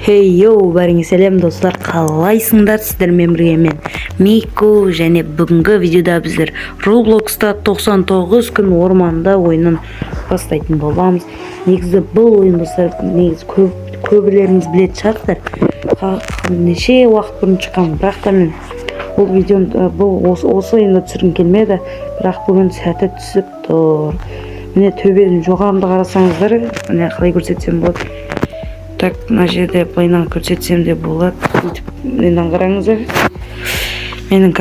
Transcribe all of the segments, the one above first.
Хей, йоу, бәріңе сәлем достар, қалайсыңдар? Сіздермен бірге мен Мико, және бүгінгі видеода біздер Roblox'та 99 күн орманда ойынын бастайтын боламыз. Негізі бұл ойын достар, көбілеріңіз білетін шығарсыздар. Неше уақыт бұрын шыққан, бірақ та мен бұл видеоны осы ойында түсіргім келмеді, бірақ бүгін сәті түсіп тұр. Міне төбеден жоғарыда қарасаңыздар, міне қалай көрсетсем болады. Так, мына жерде былайынан көрсетсем де болады. Мындан қараңыздар. Менің,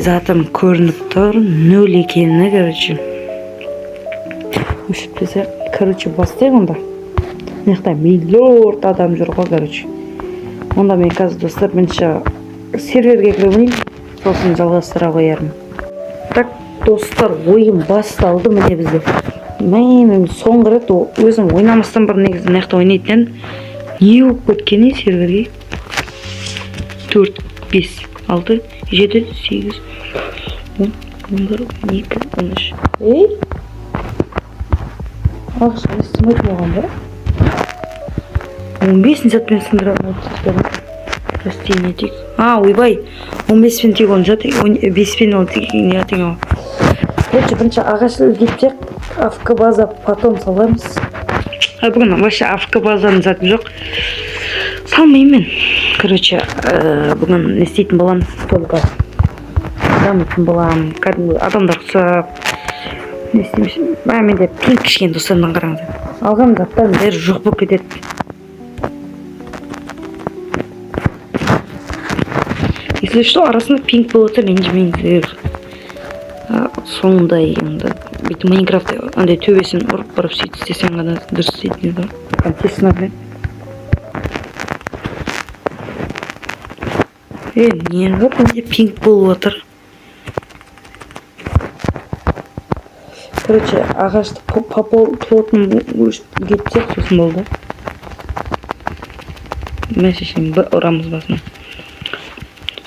затым көрініп тұр. 0 екені, Өшіп бастайық онда. Мына миллиард адам жүр ғой, Онда мен қазір достар, бірінші серверге кіріп ойнайын, сосын жалғастыра қоярмын. Так, достар, ойын басталды міне бізде. Мен соңғы рет өзім ойнамастан бір негізі мына ойнайтын. Не болып кеткен серверге? 4, 5, 6, 7, 8, 10, 11, 12, 13. Ей? Ақша естімейді болған ба? 15 сәтпен сындыратын өтсіздерін. Растение тек. Ойбай. 15 пен тек оны жатыр. 5 пен оны тек не атың ау. Бірінші ағашты үлгептек. АФК база потом саламыз. Бүгін вообще АФК базаның заты жоқ. Салмаймын. Бүгін не істейтін болам, только дамытын болам. Адамдар құсап. Не істеймін. Менде пинг кішкен достарынан қараңыздар. Алған заттан бәрі жоқ болып кетеді. Если что, арасында пинг болса, менде соңында егенді. Бүйтіп Майнкрафтта андай төбесін ұрып барып сөйтіп істесең ғана дұрыс істейтін еді. Контестіна білем. Не жоқ, менде пинг болып отыр. Ағашты плотын кетсек сосын болды. Мен шешейін, ұрамыз басына.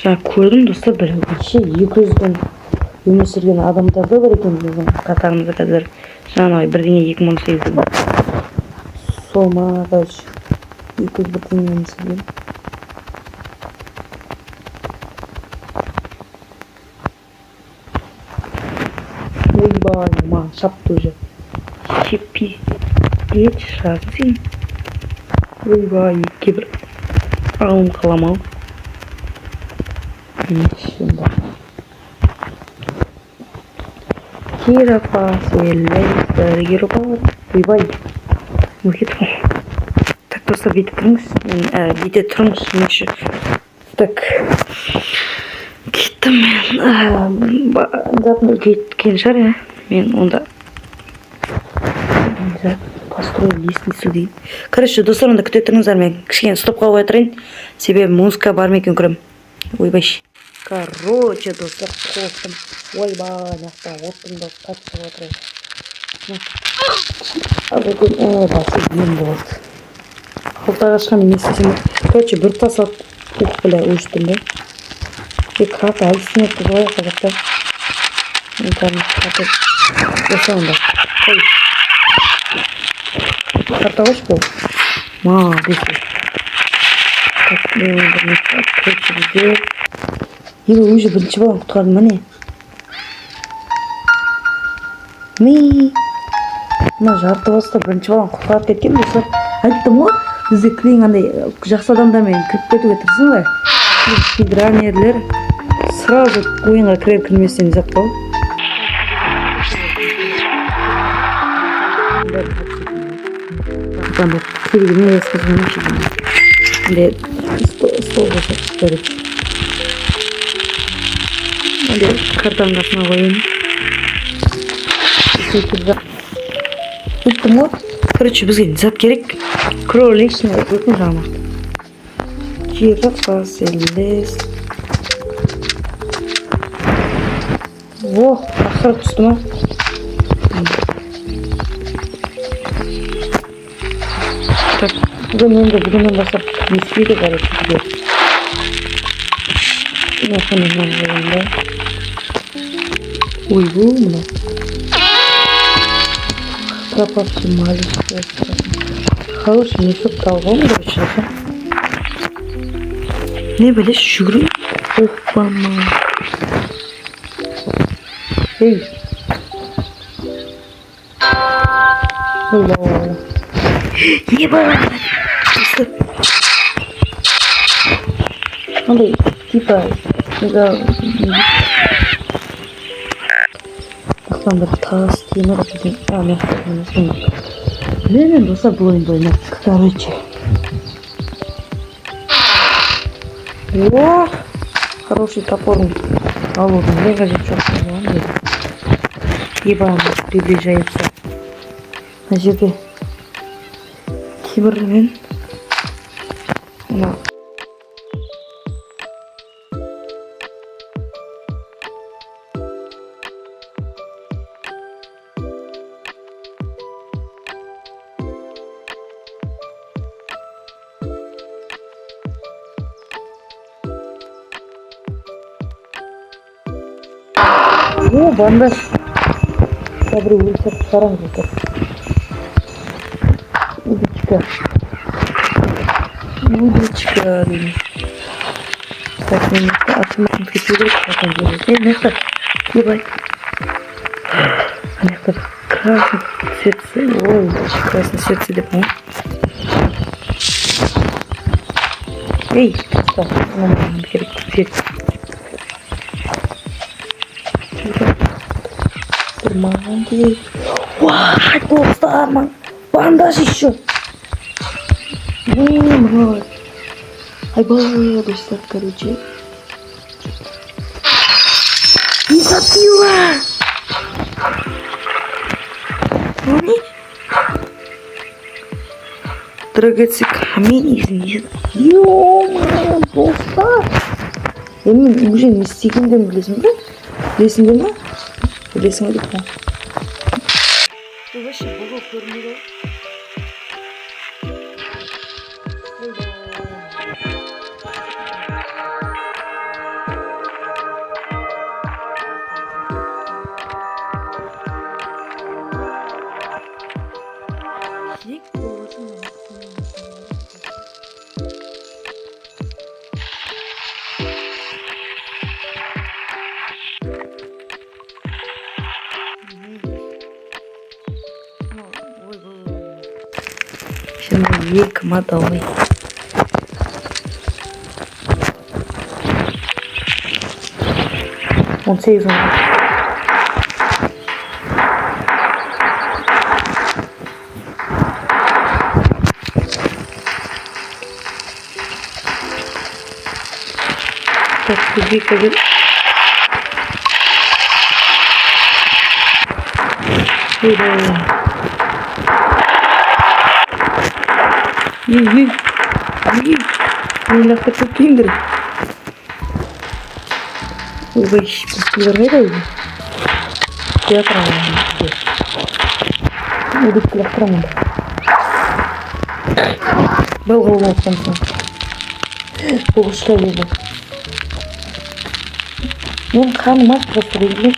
Жаңа көрдім достар, бір 200-ден өмір сүрген адамдарды бар екен біздің қатарымызда қазір. Жаңағы бірдеңе 2018-де. Сол ма, 200 бірдеңе өмір сүрген. Ойбай, ма, шапты уже. Шеппи. Ет шағын. Ойбай, кебір. Ағылым қаламау. Ойбай, мұхет қой. Так, достар, бейті тұрыңыз. Бейті тұрыңыз. Так, кеттім мен. Затын үлкен шығар, мен онда построю лестницу дейін. Достар, онда күте тұрыңыздар, мен кішкен стопқа қоя тұрайын. Себебі музыка бар ма екен көрем. Ойбай. Достар, қоқтым. Ойбай, нақта, оттым да қатып отырайын. Бүгін басы ем болды. Қылтаға шыққан не істесем. Бір тас ат ұқ біле өштім бе. Қарты әлісіне етті жоғай қазақта. Қарты жасауында. Қой. Қарта қош бол. Ма, бесі. Бізде. Өзі бірінші болам құтқардың мәне. Мына жарты баста бірінші болам құтқарып кеткен достар. Айттым ғой, бізде клейн андай жақсы адамдармен кіріп кетуге тырысың ғой. Спидранерлер сразу ойынға кірер кірместен зат қой. Керегі не ескізген өшеген. Стол жасап көріп. Картаны қасына қойын. Үттім ғой. Бізге зат керек. Кроличный өтін жағына. Жирафас елес. Ақыры түсті ма? Бүгіннен бастап естейді қарайды. Ой, бұл мұна. Пропавший маленький. Хороший, не шутка, он, Не білеш жүгіру. Оппама. Ей. Алло. Не бар. Андай типа тақтан бір тас темір әкелген. Мен достар бұл ойынды ойнап. Короче. О, хороший топор. Голодный. Мне кажется, что Ебан приближается. На жерде темірмен. О, бандаж. Добрый улица, карангука. Удочка. Удочка. Так, мне автоматически перейти, как он делает. Нехта, ебать. Нехта, красное сердце. Ой, красное сердце, да, по-моему. Эй, что? Фиг. Молодец. Вау, достар, бандаж еще. Блин, айбай, достар, короче. Не забила. Драгоценный камень из них. Ё-моё, достар. Мен уже не істегенде білесің бе? Білесің бе ма? Білесің бе деп па? Бұл вообще бұғы көрмейді. Şimdi yıkma dalı. On sait Так, иди, как Меня хотел киндер. Ой, пилорейда. Театрал. Уйду к театралу. Был голову в конце. Погушали его. Он хан мать просто видели.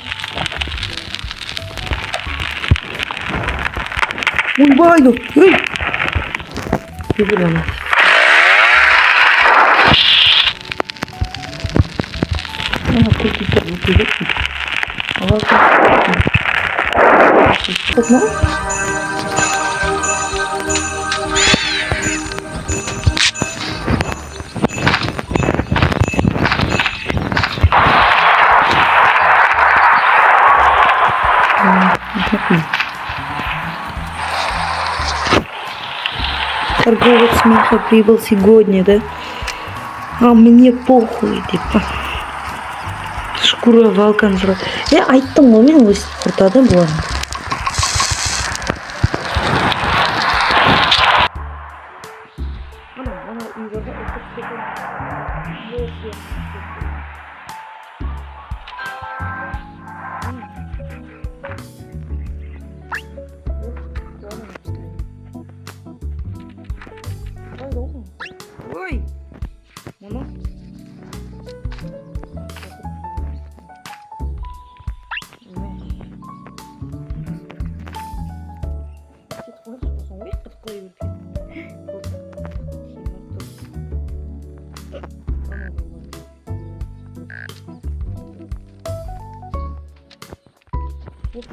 Ой, байду. Видели. Торговец смеха прибыл сегодня, да? А мне похуй, типа. Шкура валкан жрать. Я айттым ғой мен өстіп құртады бұлар. Ой! Оны? Шкура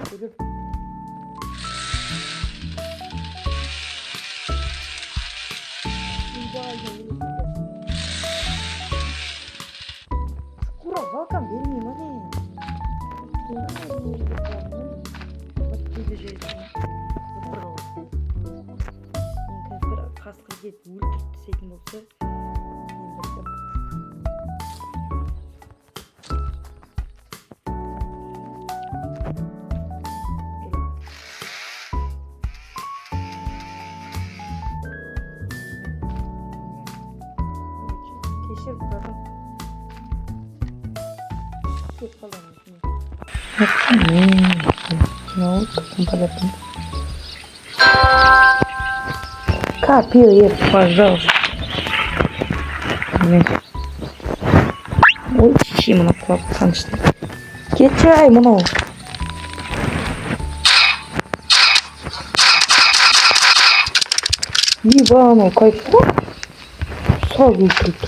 балкам бермей ма не? Қасқыр келіп өлтіріп тістейтін болса, кешір бұрын. Көп қаламыз. Копируй, пожалуйста. Ой, щи мына құлап қаншты. Кетші-ай, мынау. Ебану, кайфу. Сал өлтіріп.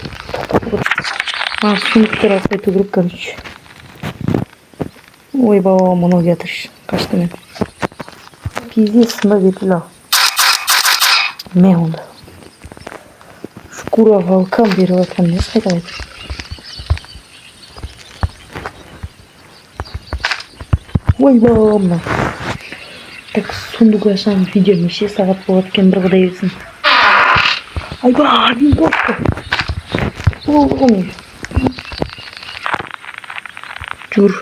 Сундықтар алсайту керек, короче. Ой, баба, мынау жатыр. Қашты мен. Пиздец, сында кетілі. Мен онда. Шкура волкам беріп атқан не қайта. Ой, баба, мынау. Так, сундук ашам видео неше сағат болады екен, бір құдай білсін. Айба, мен бопты. Оғым. Жүр.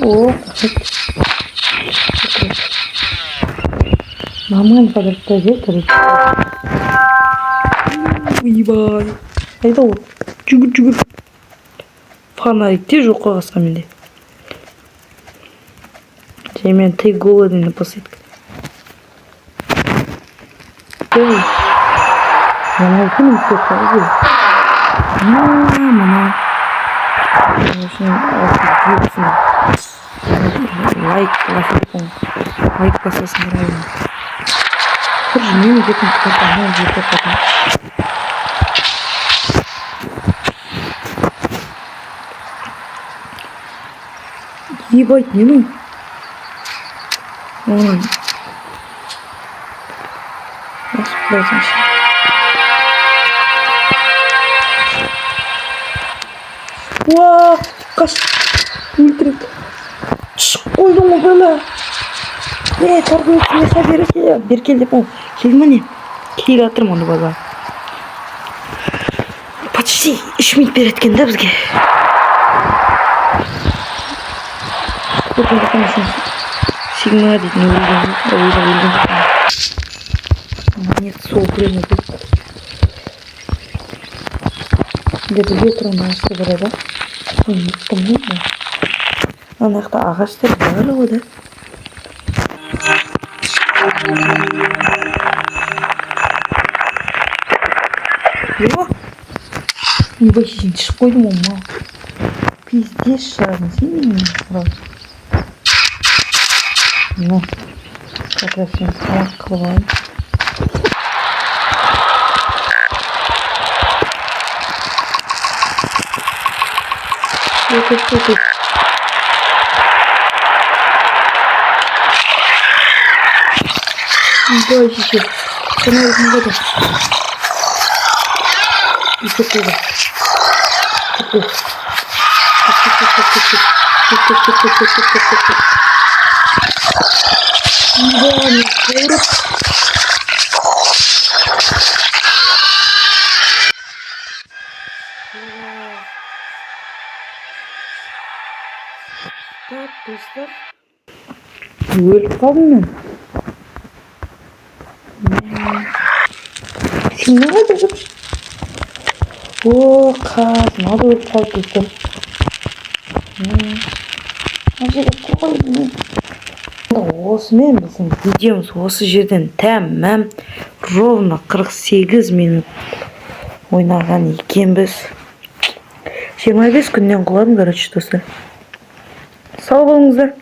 О, нормально подошла здесь, ебай. Это вот жүгір. Фонарикте жоқ қағасқа менде. Мен ты голодный на посылке. Ой. Мына күнім көп қалды. Мына. Лайк басасын райым. Бір жымен жетін кітапаны жетіп қадым. Ебать, немен? Оның. Осы құдайсыншы. Уа, қаш. Өлтірік. Шық қойдың ғой бәлі. Тарғы өтсіне берекел. Беркел деп ол. Келді не? Келі атырым оны бала. Почти 3 минут береткен да бізге. Көпілді қанышын. Сигнал дейтін өлген. Нет, сол время бұл. Где-то ветром ашты бұрай да. Ұйықтым не? Анақта ағаштар бары ғой да. О! Ебай, сен шық қойдым ома. Пиздес шығардың сен менің құрау. Ну, как раз сен салақ қылып алайын. Өтіп. Ебай, сен. Фонарик не вода. И такого. Да, не скоро. Так, достар. Өліп қалдым мен. Сен не қайда жүрсің? О, қаз, мады өліп қалды достар. Ажеретке қойдым мен. Осымен біздің видеомыз осы жерден тәмам ровно 48 минут ойнаған екенбіз. 25 күннен құладым, короче, достар. Сау болыңыздар.